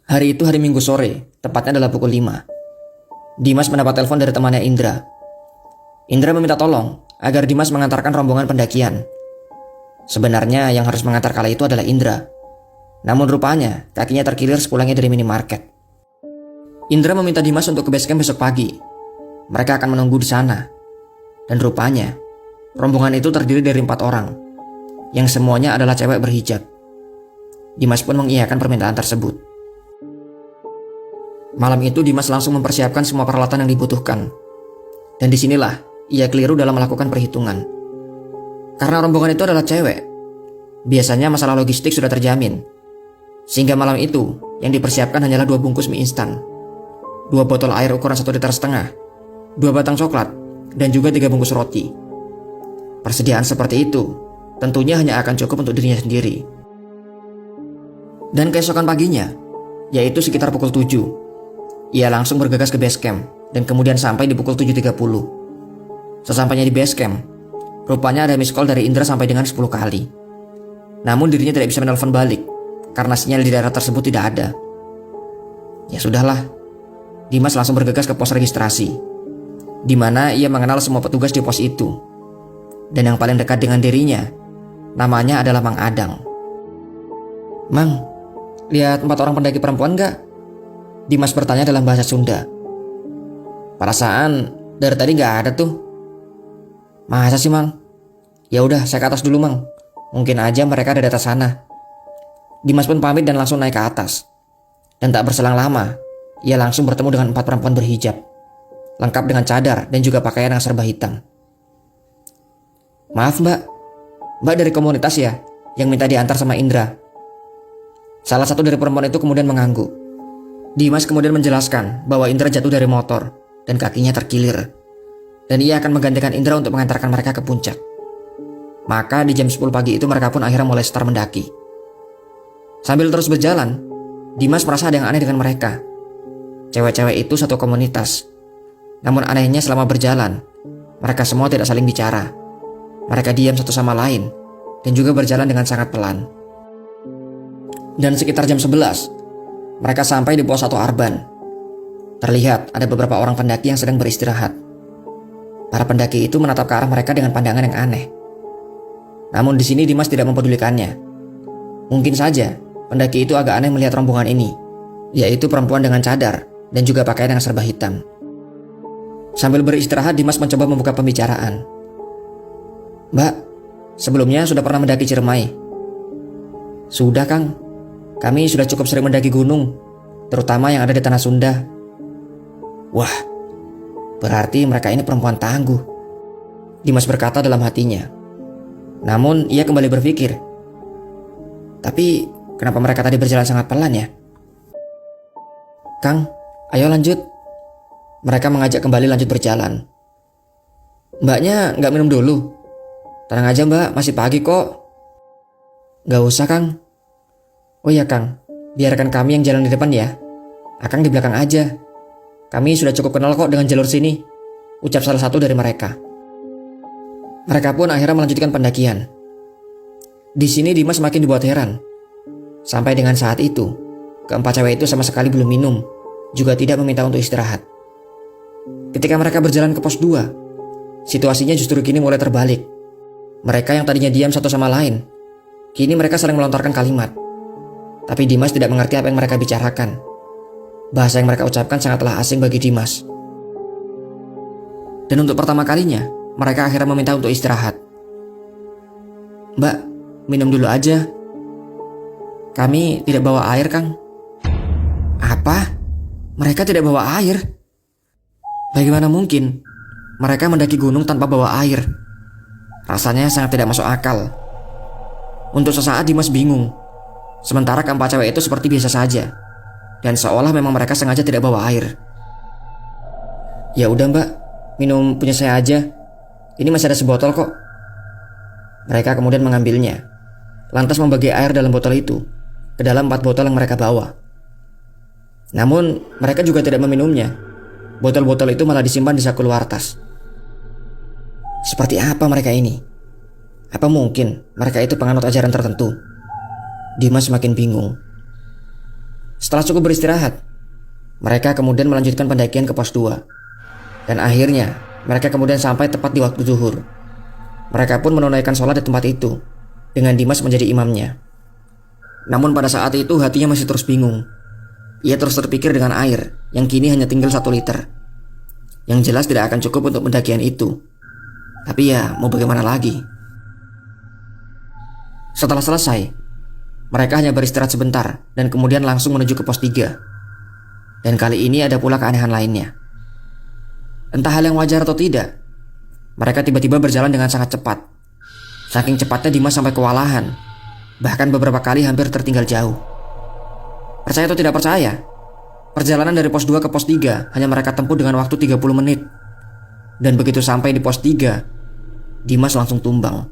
Hari itu hari Minggu sore, tepatnya adalah pukul 5. Dimas mendapat telepon dari temannya Indra. Indra meminta tolong agar Dimas mengantarkan rombongan pendakian. Sebenarnya yang harus mengantar kala itu adalah Indra. Namun rupanya kakinya terkilir sepulangnya dari minimarket. Indra meminta Dimas untuk ke base camp besok pagi. Mereka akan menunggu di sana. Dan rupanya rombongan itu terdiri dari 4 orang, yang semuanya adalah cewek berhijab. Dimas pun mengiyakan permintaan tersebut. Malam itu Dimas langsung mempersiapkan semua peralatan yang dibutuhkan. Dan disinilah ia keliru dalam melakukan perhitungan. Karena rombongan itu adalah cewek, biasanya masalah logistik sudah terjamin. Sehingga malam itu yang dipersiapkan hanyalah 2 bungkus mie instan, 2 botol air ukuran 1,5 liter, 2 batang coklat, dan juga 3 bungkus roti. Persediaan seperti itu tentunya hanya akan cukup untuk dirinya sendiri. Dan keesokan paginya, yaitu sekitar pukul 7, ia langsung bergegas ke base camp dan kemudian sampai di pukul 7.30. Sesampainya di base camp, rupanya ada miss call dari Indra sampai dengan 10 kali. Namun dirinya tidak bisa menelpon balik karena sinyal di daerah tersebut tidak ada. Ya sudahlah, Dimas langsung bergegas ke pos registrasi, di mana ia mengenal semua petugas di pos itu. Dan yang paling dekat dengan dirinya, namanya adalah Mang Adang. "Mang, lihat 4 orang pendaki perempuan gak?" Dimas bertanya dalam bahasa Sunda. "Perasaan dari tadi gak ada tuh." "Masa sih, Mang? Ya udah, saya ke atas dulu, Mang. Mungkin aja mereka ada di atas sana." Dimas pun pamit dan langsung naik ke atas. Dan tak berselang lama, ia langsung bertemu dengan 4 perempuan berhijab, lengkap dengan cadar dan juga pakaian yang serba hitam. "Maaf, Mbak dari komunitas ya, yang minta diantar sama Indra?" Salah satu dari perempuan itu kemudian mengangguk. Dimas kemudian menjelaskan bahwa Indra jatuh dari motor dan kakinya terkilir, dan ia akan menggantikan Indra untuk mengantarkan mereka ke puncak. Maka di jam 10 pagi itu mereka pun akhirnya mulai start mendaki. Sambil terus berjalan, Dimas merasa ada yang aneh dengan mereka. Cewek-cewek itu satu komunitas. Namun anehnya selama berjalan, mereka semua tidak saling bicara. Mereka diam satu sama lain dan juga berjalan dengan sangat pelan. Dan sekitar jam 11, mereka sampai di pos 1 Arban. Terlihat ada beberapa orang pendaki yang sedang beristirahat. Para pendaki itu menatap ke arah mereka dengan pandangan yang aneh. Namun di sini Dimas tidak mempedulikannya. Mungkin saja pendaki itu agak aneh melihat rombongan ini, yaitu perempuan dengan cadar dan juga pakaian yang serba hitam. Sambil beristirahat, Dimas mencoba membuka pembicaraan. "Mbak, sebelumnya sudah pernah mendaki Ciremai?" "Sudah, Kang. Kami sudah cukup sering mendaki gunung, terutama yang ada di tanah Sunda." "Wah, berarti mereka ini perempuan tangguh," Dimas berkata dalam hatinya. Namun ia kembali berpikir, tapi kenapa mereka tadi berjalan sangat pelan ya? "Kang, ayo lanjut." Mereka mengajak kembali lanjut berjalan. "Mbaknya gak minum dulu?" "Tenang aja Mbak, masih pagi kok." "Gak usah Kang." "Oh ya Kang, biarkan kami yang jalan di depan ya. Akang di belakang aja. Kami sudah cukup kenal kok dengan jalur sini," ucap salah satu dari mereka. Mereka pun akhirnya melanjutkan pendakian. Di sini Dimas makin dibuat heran. Sampai dengan saat itu, keempat cewek itu sama sekali belum minum, juga tidak meminta untuk istirahat. Ketika mereka berjalan ke pos 2, situasinya justru kini mulai terbalik. Mereka yang tadinya diam satu sama lain, kini mereka saling melontarkan kalimat. Tapi Dimas tidak mengerti apa yang mereka bicarakan. Bahasa yang mereka ucapkan sangatlah asing bagi Dimas. Dan untuk pertama kalinya, mereka akhirnya meminta untuk istirahat. "Mbak, minum dulu aja. Kami tidak bawa air, Kang." "Apa? Mereka tidak bawa air? Bagaimana mungkin mereka mendaki gunung tanpa bawa air?" Rasanya sangat tidak masuk akal. Untuk sesaat Dimas bingung. Sementara keempat cewek itu seperti biasa saja, dan seolah memang mereka sengaja tidak bawa air. "Ya udah Mbak, minum punya saya aja. Ini masih ada sebotol kok." Mereka kemudian mengambilnya, lantas membagi air dalam botol itu ke dalam 4 botol yang mereka bawa. Namun mereka juga tidak meminumnya. Botol-botol itu malah disimpan di saku luar tas. Seperti apa mereka ini? Apa mungkin mereka itu penganut ajaran tertentu? Dimas semakin bingung. Setelah cukup beristirahat, mereka kemudian melanjutkan pendakian ke pos 2. Dan akhirnya mereka kemudian sampai tepat di waktu zuhur. Mereka pun menunaikan sholat di tempat itu dengan Dimas menjadi imamnya. Namun pada saat itu hatinya masih terus bingung. Ia terus terpikir dengan air yang kini hanya tinggal 1 liter, yang jelas tidak akan cukup untuk pendakian itu. Tapi ya mau bagaimana lagi. Setelah selesai, mereka hanya beristirahat sebentar dan kemudian langsung menuju ke pos 3. Dan kali ini ada pula keanehan lainnya. Entah hal yang wajar atau tidak, mereka tiba-tiba berjalan dengan sangat cepat. Saking cepatnya Dimas sampai kewalahan. Bahkan beberapa kali hampir tertinggal jauh. Percaya atau tidak percaya, perjalanan dari pos 2 ke pos 3 hanya mereka tempuh dengan waktu 30 menit. Dan begitu sampai di pos 3, Dimas langsung tumbang.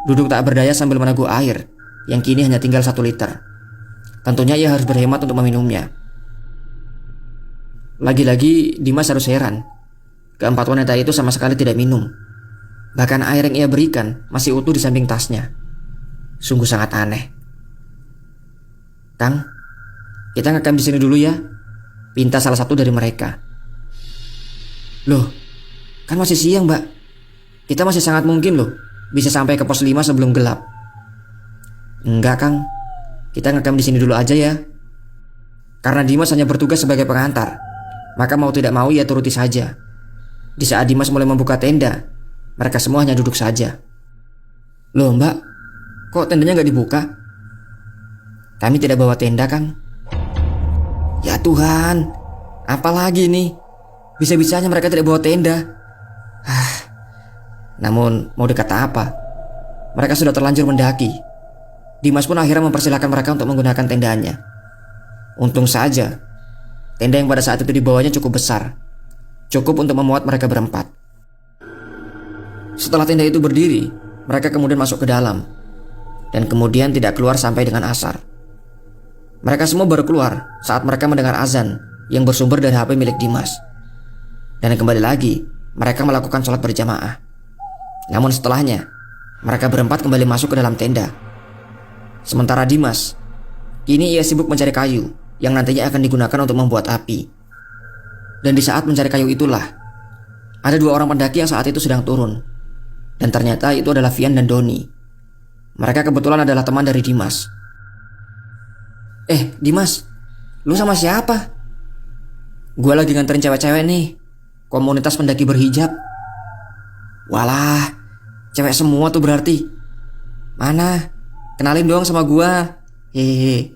Duduk tak berdaya sambil meneguk air yang kini hanya tinggal 1 liter. Tentunya ia harus berhemat untuk meminumnya. Lagi-lagi Dimas harus heran. Keempat wanita itu sama sekali tidak minum. Bahkan air yang ia berikan masih utuh di samping tasnya. Sungguh sangat aneh. "Kang, kita ngecamp di sini dulu ya," pinta salah satu dari mereka. "Loh, kan masih siang, Mbak. Kita masih sangat mungkin loh bisa sampai ke pos 5 sebelum gelap." "Enggak, Kang. Kita ngecamp di sini dulu aja ya." Karena Dimas hanya bertugas sebagai pengantar, maka mau tidak mau ia turuti saja. Di saat Dimas mulai membuka tenda, mereka semua hanya duduk saja. "Loh Mbak, kok tendanya gak dibuka?" "Kami tidak bawa tenda, Kang." "Ya Tuhan, apalagi nih? Bisa-bisanya mereka tidak bawa tenda." Namun mau dikata apa, mereka sudah terlanjur mendaki. Dimas pun akhirnya mempersilahkan mereka untuk menggunakan tendanya. Untung saja tenda yang pada saat itu dibawanya cukup besar, cukup untuk memuat mereka berempat. Setelah tenda itu berdiri, mereka kemudian masuk ke dalam, dan kemudian tidak keluar sampai dengan asar. Mereka semua baru keluar saat mereka mendengar azan yang bersumber dari HP milik Dimas. Dan kembali lagi, mereka melakukan sholat berjamaah. Namun setelahnya, mereka berempat kembali masuk ke dalam tenda. Sementara Dimas, kini ia sibuk mencari kayu yang nantinya akan digunakan untuk membuat api. Dan di saat mencari kayu itulah, ada 2 orang pendaki yang saat itu sedang turun. Dan ternyata itu adalah Vian dan Doni. Mereka kebetulan adalah teman dari Dimas. Dimas, lu sama siapa?" "Gue lagi nganterin cewek-cewek nih, komunitas pendaki berhijab." "Walah, cewek semua tuh berarti. Mana? Kenalin dong sama gua." "Hehehe.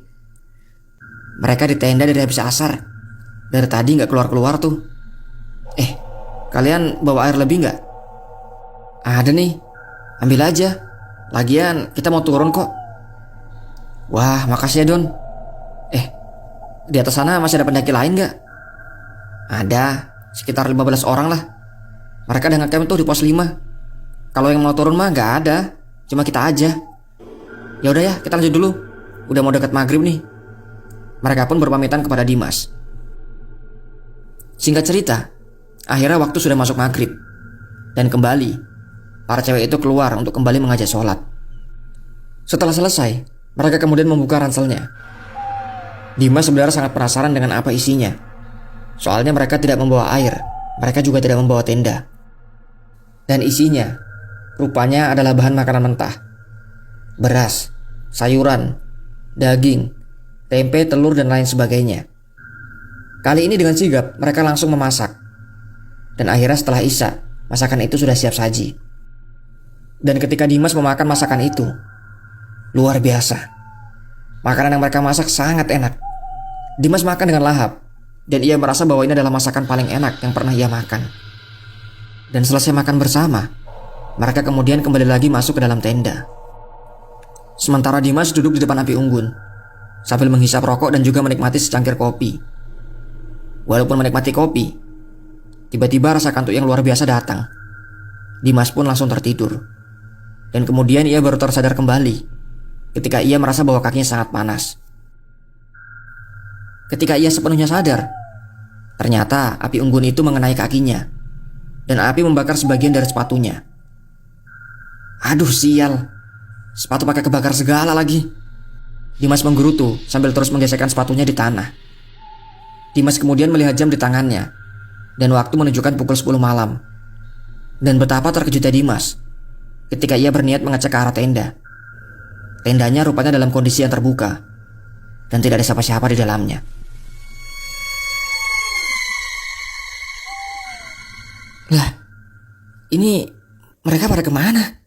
Mereka di tenda dari habis asar. Dari tadi gak keluar-keluar tuh." "Kalian bawa air lebih gak?" "Ada nih, ambil aja. Lagian kita mau turun kok." "Wah, makasih ya Don. Di atas sana masih ada pendaki lain gak?" "Ada, sekitar 15 orang lah. Mereka udah ngecamp tuh di pos 5. Kalau yang mau turun mah gak ada, cuma kita aja." "Ya udah ya, kita lanjut dulu. Udah mau dekat maghrib nih." Mereka pun berpamitan kepada Dimas. Singkat cerita, akhirnya waktu sudah masuk maghrib. Dan kembali, para cewek itu keluar untuk kembali mengajak sholat. Setelah selesai, mereka kemudian membuka ranselnya. Dimas sebenarnya sangat penasaran dengan apa isinya. Soalnya mereka tidak membawa air, mereka juga tidak membawa tenda. Dan isinya, rupanya adalah bahan makanan mentah. Beras, sayuran, daging, tempe, telur, dan lain sebagainya. Kali ini dengan sigap mereka langsung memasak. Dan akhirnya setelah isya, masakan itu sudah siap saji. Dan ketika Dimas memakan masakan itu, luar biasa. Makanan yang mereka masak sangat enak. Dimas makan dengan lahap, dan ia merasa bahwa ini adalah masakan paling enak yang pernah ia makan. Dan selesai makan bersama, mereka kemudian kembali lagi masuk ke dalam tenda. Sementara Dimas duduk di depan api unggun, sambil menghisap rokok dan juga menikmati secangkir kopi. Walaupun menikmati kopi, tiba-tiba rasa kantuk yang luar biasa datang. Dimas pun langsung tertidur. Dan kemudian ia baru tersadar kembali ketika ia merasa bahwa kakinya sangat panas. Ketika ia sepenuhnya sadar, ternyata api unggun itu mengenai kakinya, dan api membakar sebagian dari sepatunya. Aduh sial, sepatu pakai kebakar segala lagi. Dimas menggerutu sambil terus menggesekkan sepatunya di tanah. Dimas kemudian melihat jam di tangannya, dan waktu menunjukkan pukul 10 malam. Dan betapa terkejutnya Dimas ketika ia berniat mengecek ke arah tenda. Tendanya rupanya dalam kondisi yang terbuka, dan tidak ada siapa-siapa di dalamnya. Lah, ini mereka pada kemana?